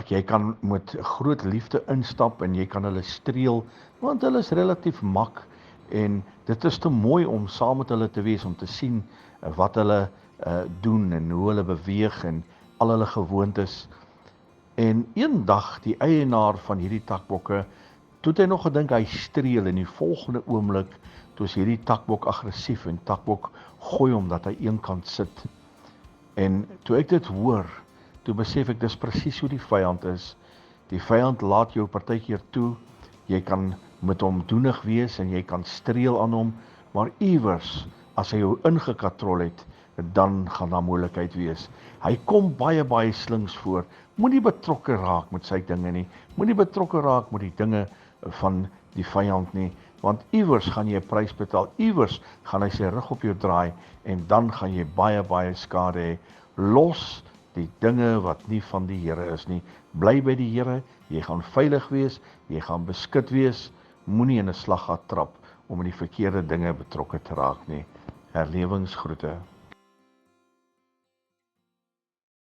jy kan met groot liefde instap en jy kan hulle streel, want hulle is relatief mak en dit is te mooi om saam met hulle te wees, om te sien wat hulle doen en hoe hulle beweeg en al hulle gewoontes. En eendag die eienaar van hierdie takbokke, toe het hy nog gedink hy streel en die volgende oomblik, toe is hierdie takbok aggressief en takbok gooi omdat hy eenkant sit. En toe ek dit hoor, toe besef ek dis presies hoe die vyand is. Die vyand laat jou partykeer toe, jy kan met hom doenig wees en jy kan streel aan hom, maar iewers, as hy jou ingekatrol het, dan gaan daar moeilikheid wees. Hy kom baie slinks voor. Moenie betrokke raak met sy dinge nie. Moenie betrokke raak met die dinge van die vyand nie, want iewers gaan jy 'n prys betaal. Iewers gaan hy sy rug op jou draai en dan gaan jy baie skade hê. Los die dinge wat nie van die Here is nie. Bly by die Here, jy gaan veilig wees, jy gaan beskut wees. Moenie in 'n slaggat trap om in die verkeerde dinge betrokke te raak nie. Herlewingsgroete.